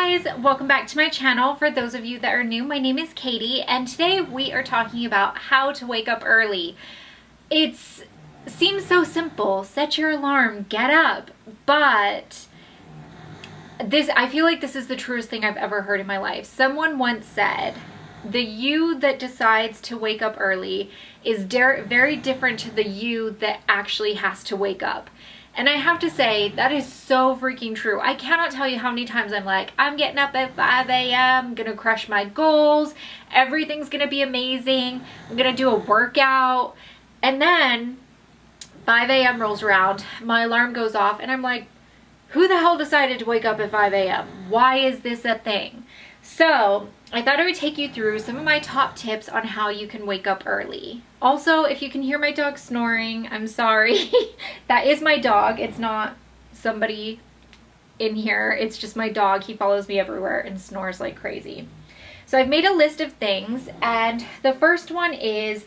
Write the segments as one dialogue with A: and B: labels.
A: guys, welcome back to my channel. For those of you that are new, my name is Katie and today we are talking about how to wake up early. It seems so simple, set your alarm, get up, but I feel like this is the truest thing I've ever heard in my life. Someone once said, the you that decides to wake up early is very different to the you that actually has to wake up. And I have to say, that is so freaking true. I cannot tell you how many times I'm like, I'm getting up at 5 a.m., gonna crush my goals, everything's gonna be amazing, I'm gonna do a workout. And then 5 a.m. rolls around, my alarm goes off, and I'm like, who the hell decided to wake up at 5 a.m.? Why is this a thing? So I thought I would take you through some of my top tips on how you can wake up early. Also, if you can hear my dog snoring, I'm sorry. That is my dog. It's not somebody in here. It's just my dog. He follows me everywhere and snores like crazy. So I've made a list of things, and the first one is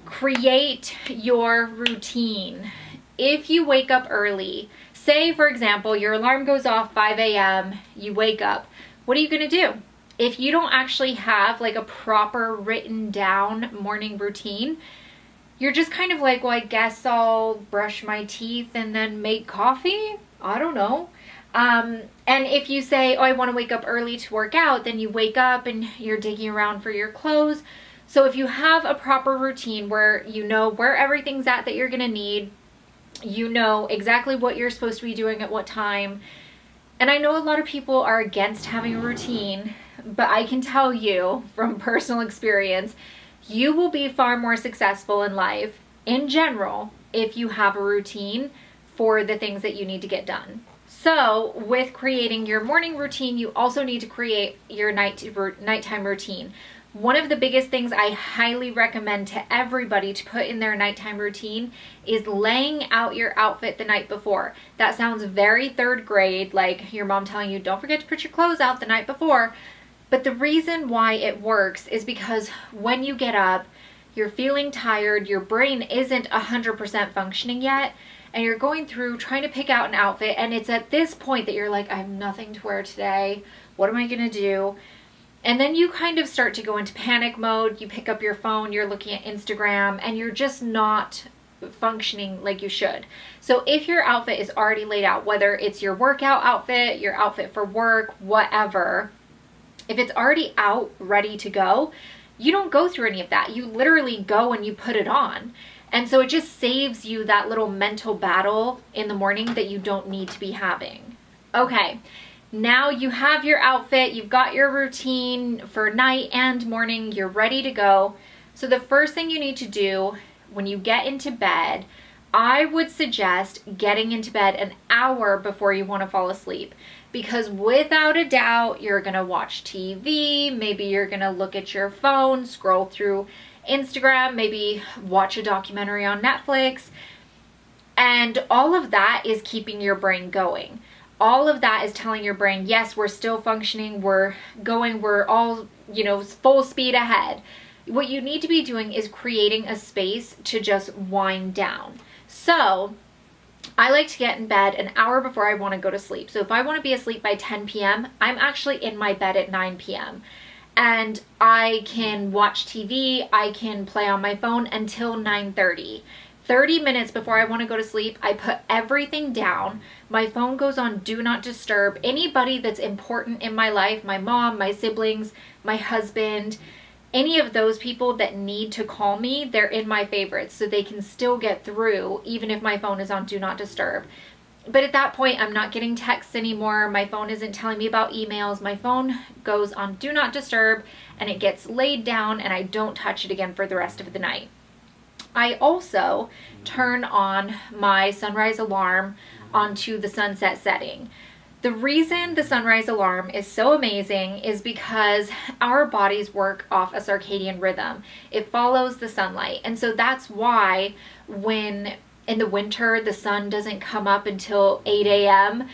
A: create your routine. If you wake up early, say for example, your alarm goes off 5 a.m., you wake up, what are you gonna do? If you don't actually have like a proper written down morning routine, you're just kind of like, well, I guess I'll brush my teeth and then make coffee. I don't know. And if you say, oh, I want to wake up early to work out, then you wake up and you're digging around for your clothes. So if you have a proper routine where you know where everything's at that you're going to need, you know exactly what you're supposed to be doing at what time. And I know a lot of people are against having a routine, but I can tell you from personal experience, you will be far more successful in life in general if you have a routine for the things that you need to get done. So with creating your morning routine, you also need to create your nighttime routine. One of the biggest things I highly recommend to everybody to put in their nighttime routine is laying out your outfit the night before. That sounds very third grade, like your mom telling you, don't forget to put your clothes out the night before. But the reason why it works is because when you get up, you're feeling tired, your brain isn't 100% functioning yet, and you're going through trying to pick out an outfit, and it's at this point that you're like, I have nothing to wear today. What am I gonna do? And then you kind of start to go into panic mode. You pick up your phone, you're looking at Instagram, and you're just not functioning like you should. So if your outfit is already laid out, whether it's your workout outfit, your outfit for work, whatever, if it's already out, ready to go, you don't go through any of that. You literally go and you put it on. And so it just saves you that little mental battle in the morning that you don't need to be having. Okay. Now you have your outfit, you've got your routine for night and morning, you're ready to go. So the first thing you need to do when you get into bed, I would suggest getting into bed an hour before you want to fall asleep. Because without a doubt, you're going to watch TV, maybe you're going to look at your phone, scroll through Instagram, maybe watch a documentary on Netflix. And all of that is keeping your brain going. All of that is telling your brain, yes, we're still functioning, we're going, we're all, full speed ahead. What you need to be doing is creating a space to just wind down. So I like to get in bed an hour before I want to go to sleep. So if I want to be asleep by 10 p.m., I'm actually in my bed at 9 p.m. And I can watch TV, I can play on my phone until 9:30. 30 minutes before I want to go to sleep, I put everything down. My phone goes on do not disturb. Anybody that's important in my life, my mom, my siblings, my husband, any of those people that need to call me, they're in my favorites so they can still get through even if my phone is on do not disturb. But at that point, I'm not getting texts anymore. My phone isn't telling me about emails. My phone goes on do not disturb and it gets laid down and I don't touch it again for the rest of the night. I also turn on my sunrise alarm onto the sunset setting. The reason the sunrise alarm is so amazing is because our bodies work off a circadian rhythm. It follows the sunlight. And so that's why when in the winter the sun doesn't come up until 8 a.m.,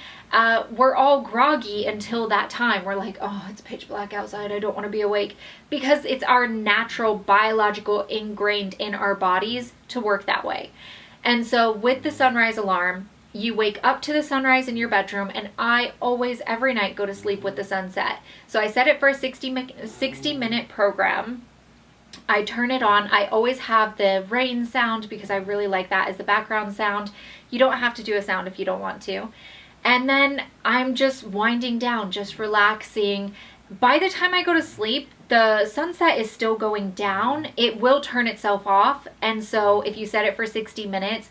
A: we're all groggy until that time. We're like, oh, it's pitch black outside, I don't want to be awake. Because it's our natural biological ingrained in our bodies to work that way. And so with the sunrise alarm, you wake up to the sunrise in your bedroom, and I always, every night, go to sleep with the sunset. So I set it for a 60-minute program. I turn it on. I always have the rain sound because I really like that as the background sound. You don't have to do a sound if you don't want to. And then I'm just winding down, just relaxing. By the time I go to sleep, the sunset is still going down. It will turn itself off. And so if you set it for 60 minutes,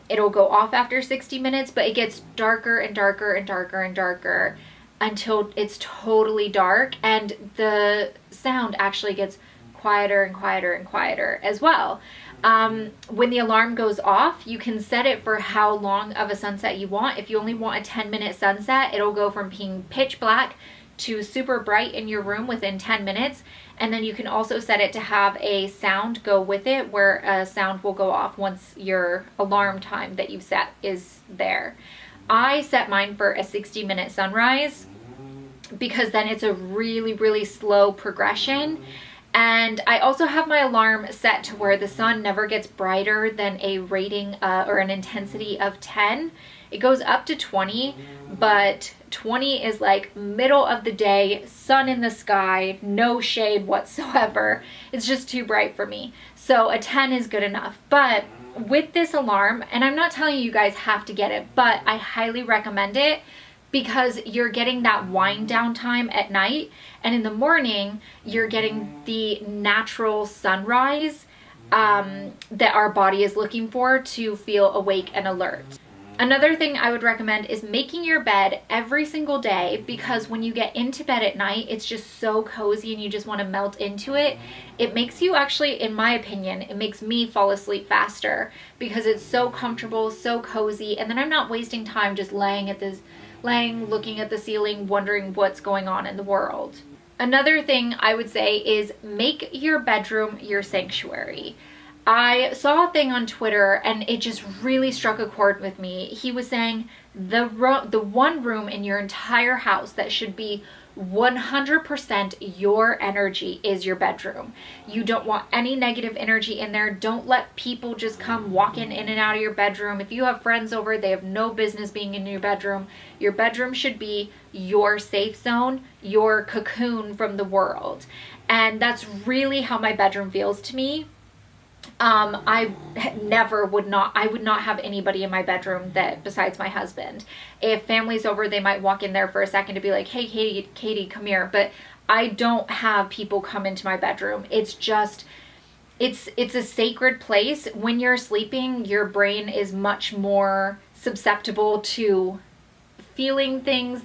A: it'll go off after 60 minutes, but it gets darker and darker and darker and darker until it's totally dark. And the sound actually gets quieter and quieter and quieter as well. When the alarm goes off, you can set it for how long of a sunset you want. If you only want a 10-minute sunset, it'll go from being pitch black to super bright in your room within 10 minutes. And then you can also set it to have a sound go with it, where a sound will go off once your alarm time that you've set is there. I set mine for a 60-minute sunrise because then it's a really, really slow progression. And I also have my alarm set to where the sun never gets brighter than a rating or an intensity of 10. It goes up to 20, but 20 is like middle of the day, sun in the sky, no shade whatsoever. It's just too bright for me. So a 10 is good enough. But with this alarm, and I'm not telling you guys have to get it, but I highly recommend it because you're getting that wind down time at night, and in the morning you're getting the natural sunrise that our body is looking for to feel awake and alert. Another thing I would recommend is making your bed every single day, because when you get into bed at night, it's just so cozy and you just want to melt into it. It makes you actually, in my opinion, it makes me fall asleep faster because it's so comfortable, so cozy, and then I'm not wasting time just looking at the ceiling, wondering what's going on in the world. Another thing I would say is make your bedroom your sanctuary. I saw a thing on Twitter and it just really struck a chord with me. He was saying the one room in your entire house that should be 100% your energy is your bedroom. You don't want any negative energy in there. Don't let people just come walking in and out of your bedroom. If you have friends over, they have no business being in your bedroom. Your bedroom should be your safe zone, your cocoon from the world. And that's really how my bedroom feels to me. I would not have anybody in my bedroom besides my husband. If family's over, they might walk in there for a second to be like, hey, Katie, come here. But I don't have people come into my bedroom. It's just, it's a sacred place. When you're sleeping, your brain is much more susceptible to feeling things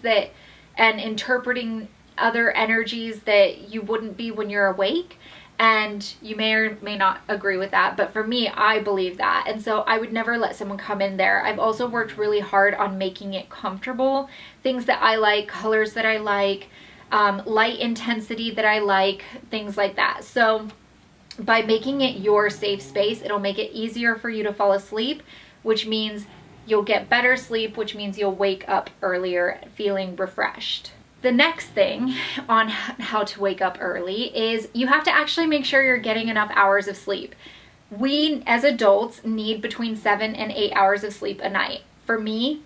A: and interpreting other energies that you wouldn't be when you're awake. And you may or may not agree with that, but for me, I believe that. And so I would never let someone come in there. I've also worked really hard on making it comfortable. Things that I like, colors that I like, light intensity that I like, things like that. So by making it your safe space, it'll make it easier for you to fall asleep, which means you'll get better sleep, which means you'll wake up earlier feeling refreshed. The next thing on how to wake up early is you have to actually make sure you're getting enough hours of sleep. We, as adults, need between 7 and 8 hours of sleep a night. For me,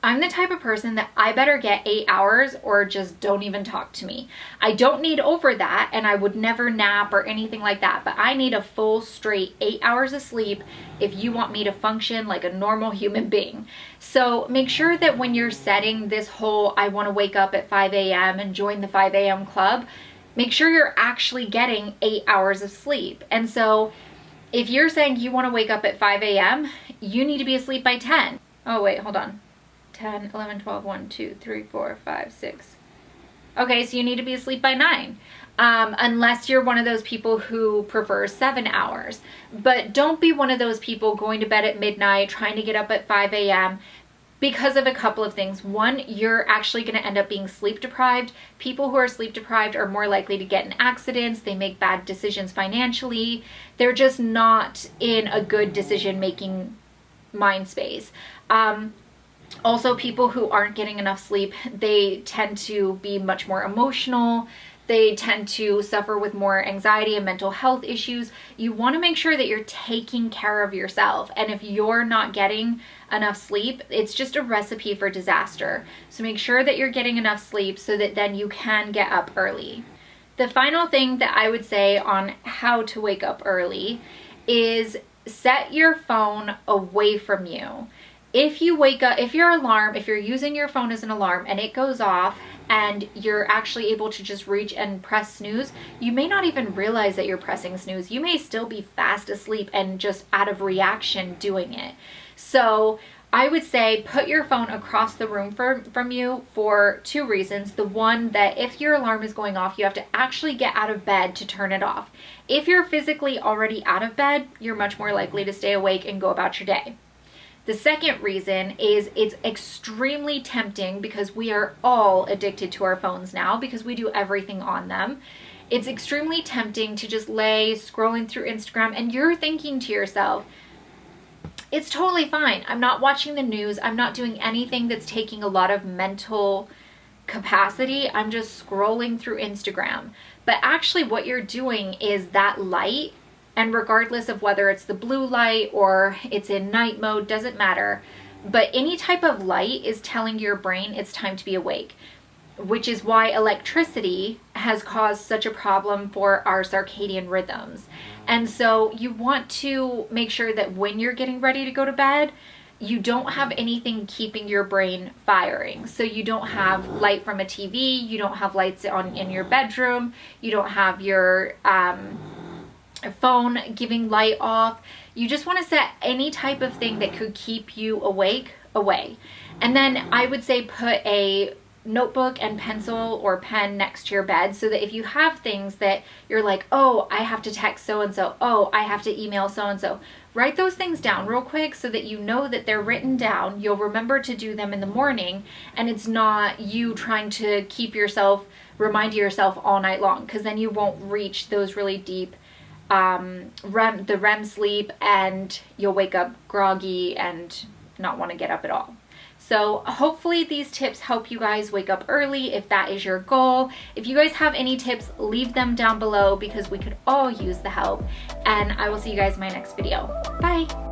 A: I'm the type of person that I better get 8 hours or just don't even talk to me. I don't need over that, and I would never nap or anything like that, but I need a full straight 8 hours of sleep if you want me to function like a normal human being. So make sure that when you're setting this whole I want to wake up at 5 a.m. and join the 5 a.m. club, make sure you're actually getting 8 hours of sleep. And so if you're saying you want to wake up at 5 a.m., you need to be asleep by 10. Oh wait, hold on. 10, 11, 12, 1, 2, 3, 4, 5, 6. Okay, so you need to be asleep by 9. Unless you're one of those people who prefers 7 hours. But don't be one of those people going to bed at midnight, trying to get up at 5 a.m. because of a couple of things. One, you're actually going to end up being sleep deprived. People who are sleep deprived are more likely to get in accidents. They make bad decisions financially. They're just not in a good decision-making mind space. Also, people who aren't getting enough sleep, they tend to be much more emotional. They tend to suffer with more anxiety and mental health issues. You want to make sure that you're taking care of yourself. And if you're not getting enough sleep, it's just a recipe for disaster. So make sure that you're getting enough sleep so that then you can get up early. The final thing that I would say on how to wake up early is set your phone away from you. If you wake up, if you're using your phone as an alarm and it goes off and you're actually able to just reach and press snooze, you may not even realize that you're pressing snooze. You may still be fast asleep and just out of reaction doing it. So I would say put your phone across the room from you for 2 reasons. The one, that if your alarm is going off, you have to actually get out of bed to turn it off. If you're physically already out of bed, you're much more likely to stay awake and go about your day. The second reason is it's extremely tempting, because we are all addicted to our phones now because we do everything on them. It's extremely tempting to just lay scrolling through Instagram and you're thinking to yourself, it's totally fine. I'm not watching the news. I'm not doing anything that's taking a lot of mental capacity. I'm just scrolling through Instagram. But actually what you're doing is that light, and regardless of whether it's the blue light or it's in night mode, doesn't matter. But any type of light is telling your brain it's time to be awake, which is why electricity has caused such a problem for our circadian rhythms. And so you want to make sure that when you're getting ready to go to bed, you don't have anything keeping your brain firing. So you don't have light from a TV, you don't have lights on in your bedroom, you don't have your phone giving light off. You just want to set any type of thing that could keep you awake away. And then I would say put a notebook and pencil or pen next to your bed, so that if you have things that you're like, oh, I have to text so-and-so, oh, I have to email so-and-so, write those things down real quick so that you know that they're written down. You'll remember to do them in the morning, and it's not you trying to remind yourself all night long, because then you won't reach those really deep the REM sleep, and you'll wake up groggy and not want to get up at all. So hopefully these tips help you guys wake up early if that is your goal. If you guys have any tips, leave them down below, because we could all use the help. And I will see you guys in my next video. Bye!